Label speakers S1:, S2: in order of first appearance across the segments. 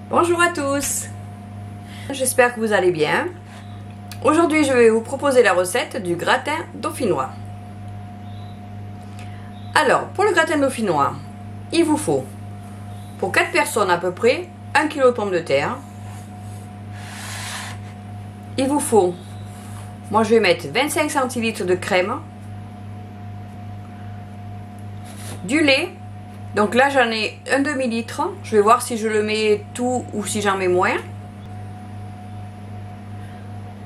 S1: Bonjour à tous, j'espère que vous allez bien. Aujourd'hui je vais vous proposer la recette du gratin dauphinois. Alors pour le gratin dauphinois, il vous faut pour 4 personnes à peu près 1 kg de pommes de terre. Il vous faut, moi je vais mettre 25 centilitres de crème, du lait. Donc là j'en ai un demi-litre, je vais voir si je le mets tout ou si j'en mets moins.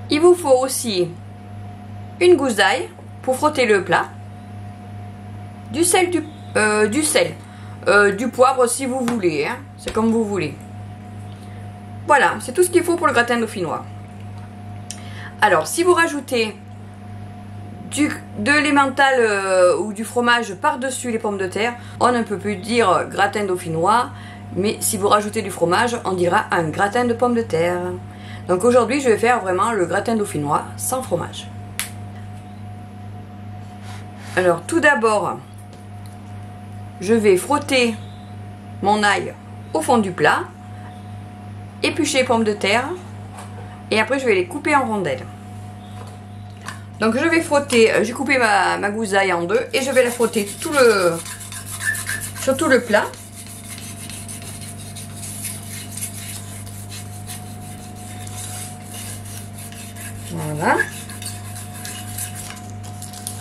S1: Il vous faut aussi une gousse d'ail pour frotter le plat, du sel, du poivre si vous voulez, hein, c'est comme vous voulez. Voilà, c'est tout ce qu'il faut pour le gratin dauphinois. Alors si vous rajoutez de l'emmental ou du fromage par-dessus les pommes de terre, on ne peut plus dire gratin dauphinois, mais si vous rajoutez du fromage, on dira un gratin de pommes de terre. Donc aujourd'hui, je vais faire vraiment le gratin dauphinois sans fromage. Alors tout d'abord, je vais frotter mon ail au fond du plat, éplucher les pommes de terre, et après je vais les couper en rondelles. Donc je vais frotter, j'ai coupé ma gousse d'ail en deux et je vais la frotter sur tout le plat. Voilà.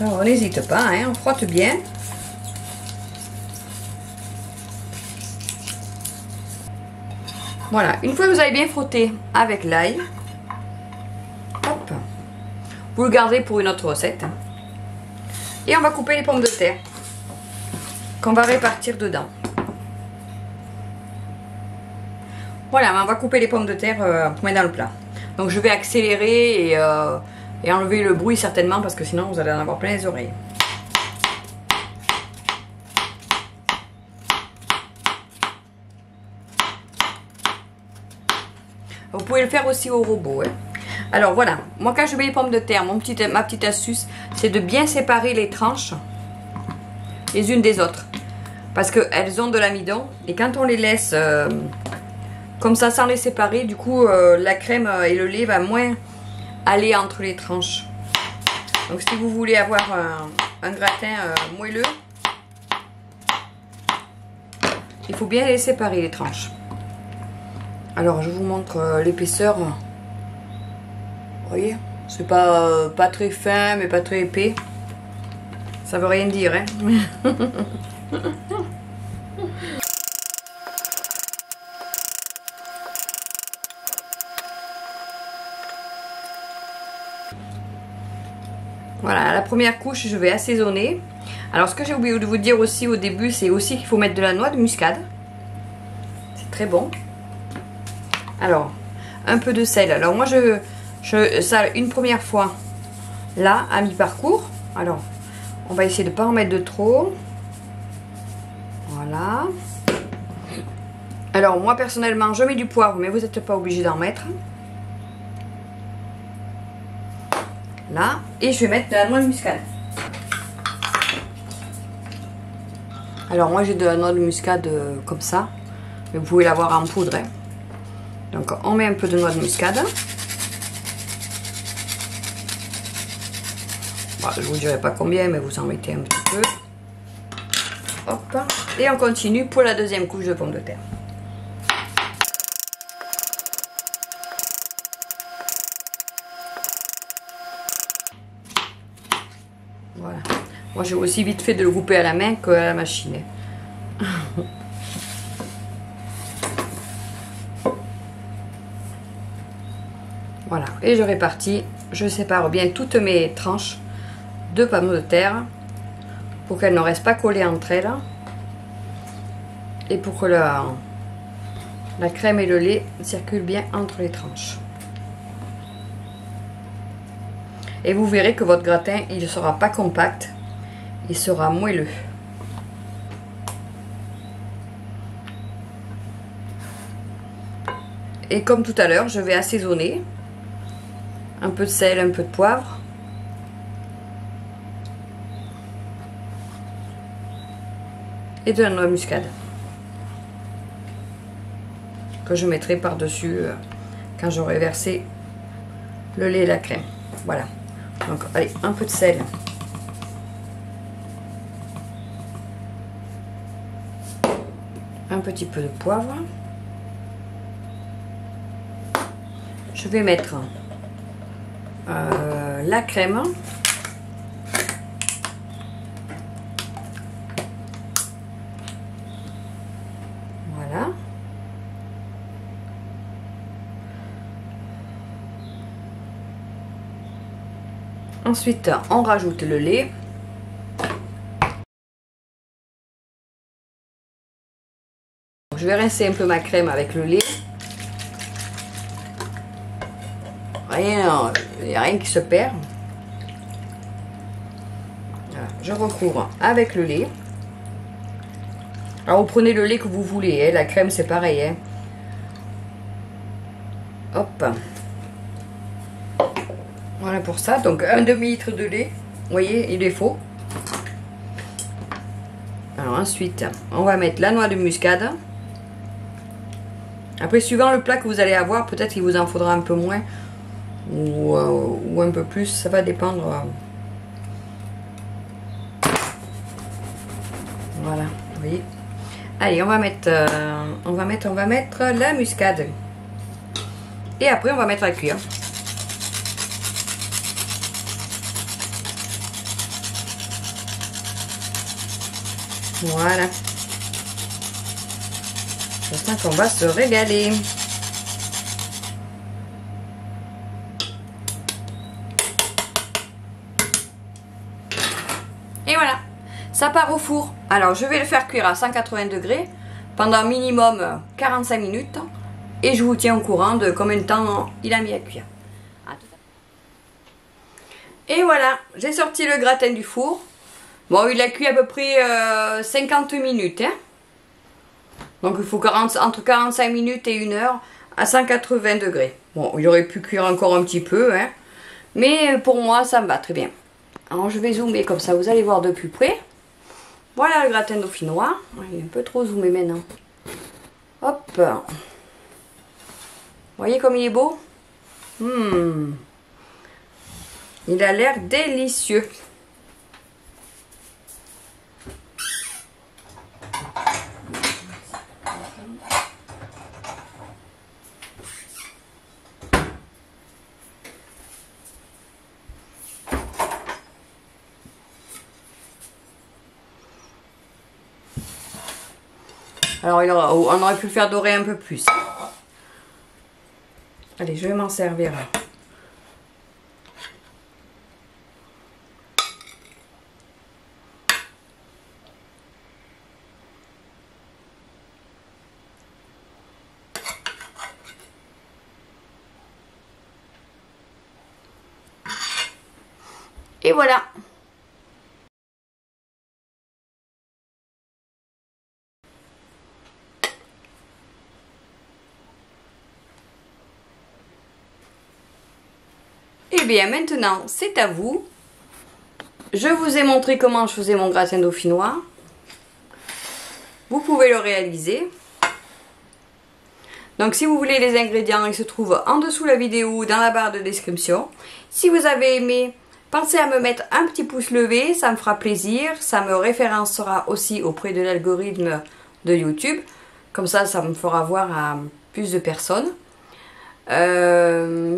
S1: Alors on n'hésite pas, hein, on frotte bien. Voilà, une fois que vous avez bien frotté avec l'ail, hop, vous le gardez pour une autre recette. Et on va couper les pommes de terre qu'on va répartir dedans. Voilà, on va couper les pommes de terre pour mettre dans le plat. Donc je vais accélérer et enlever le bruit certainement parce que sinon vous allez en avoir plein les oreilles. Vous pouvez le faire aussi au robot, hein. Alors voilà, moi quand je mets les pommes de terre, ma petite astuce, c'est de bien séparer les tranches les unes des autres. Parce qu'elles ont de l'amidon et quand on les laisse comme ça sans les séparer, du coup la crème et le lait va moins aller entre les tranches. Donc si vous voulez avoir un gratin moelleux, il faut bien les séparer les tranches. Alors je vous montre l'épaisseur. Vous voyez, c'est pas très fin mais pas très épais. Ça veut rien dire, hein. Voilà, la première couche, je vais assaisonner. Alors ce que j'ai oublié de vous dire aussi au début, c'est aussi qu'il faut mettre de la noix de muscade. C'est très bon. Alors, un peu de sel. Alors moi je sale une première fois là à mi-parcours. Alors on va essayer de ne pas en mettre de trop. Voilà. Alors moi personnellement je mets du poivre, mais vous n'êtes pas obligé d'en mettre. Là, et je vais mettre de la noix de muscade. Alors moi j'ai de la noix de muscade comme ça, mais vous pouvez l'avoir en poudre, hein. Donc on met un peu de noix de muscade. Bon, je vous dirai pas combien, mais vous en mettez un petit peu. Hop. Et on continue pour la deuxième couche de pommes de terre. Voilà. Moi j'ai aussi vite fait de le couper à la main qu'à la machine. Voilà, et je répartis, je sépare bien toutes mes tranches de pommes de terre pour qu'elles ne restent pas collées entre elles et pour que la crème et le lait circulent bien entre les tranches. Et vous verrez que votre gratin, il ne sera pas compact, il sera moelleux. Et comme tout à l'heure, je vais assaisonner. Un peu de sel, un peu de poivre. Et de la noix de muscade. que je mettrai par-dessus quand j'aurai versé le lait et la crème. Voilà. Donc, allez, un peu de sel. Un petit peu de poivre. Je vais mettre la crème. Voilà. Ensuite, on rajoute le lait. Je vais rincer un peu ma crème avec le lait. Rien, il n'y a rien qui se perd. Voilà, je recouvre avec le lait. Alors vous prenez le lait que vous voulez, hein. La crème c'est pareil. Hein. Hop. Voilà pour ça. Donc un demi-litre de lait. Vous voyez, il est faux. Alors ensuite, on va mettre la noix de muscade. Après, suivant le plat que vous allez avoir, peut-être qu'il vous en faudra un peu moins. Ou un peu plus, ça va dépendre. Voilà, vous voyez. Allez, on va mettre la muscade. Et après, on va mettre à cuire. Voilà. J'espère qu'on va se régaler. Et voilà, ça part au four. Alors je vais le faire cuire à 180 degrés pendant minimum 45 minutes. Et je vous tiens au courant de combien de temps il a mis à cuire. Et voilà, j'ai sorti le gratin du four. Bon, il a cuit à peu près 50 minutes. Hein. Donc il faut entre 45 minutes et 1 heure à 180 degrés. Bon, il aurait pu cuire encore un petit peu. Hein. Mais pour moi, ça me va très bien. Alors je vais zoomer comme ça, vous allez voir de plus près. Voilà le gratin dauphinois. Il est un peu trop zoomé maintenant. Hop. Vous voyez comme il est beau? Il a l'air délicieux. Alors on aurait pu le faire dorer un peu plus. Allez, je vais m'en servir. Et voilà. Et bien maintenant, c'est à vous. Je vous ai montré comment je faisais mon gratin dauphinois. Vous pouvez le réaliser. Donc si vous voulez les ingrédients, ils se trouvent en dessous de la vidéo ou dans la barre de description. Si vous avez aimé, pensez à me mettre un petit pouce levé, ça me fera plaisir. Ça me référencera aussi auprès de l'algorithme de YouTube. Comme ça, ça me fera voir à plus de personnes.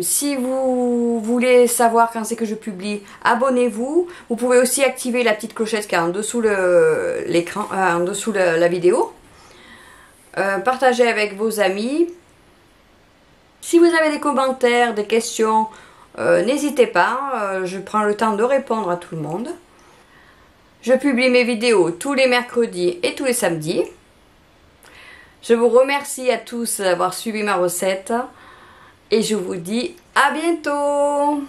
S1: Si vous voulez savoir quand c'est que je publie, abonnez-vous. Vous pouvez aussi activer la petite clochette qui est en dessous l'écran, en dessous la vidéo. Partagez avec vos amis. Si vous avez des commentaires, des questions, n'hésitez pas. Je prends le temps de répondre à tout le monde. Je publie mes vidéos tous les mercredis et tous les samedis. Je vous remercie à tous d'avoir suivi ma recette. Et je vous dis à bientôt!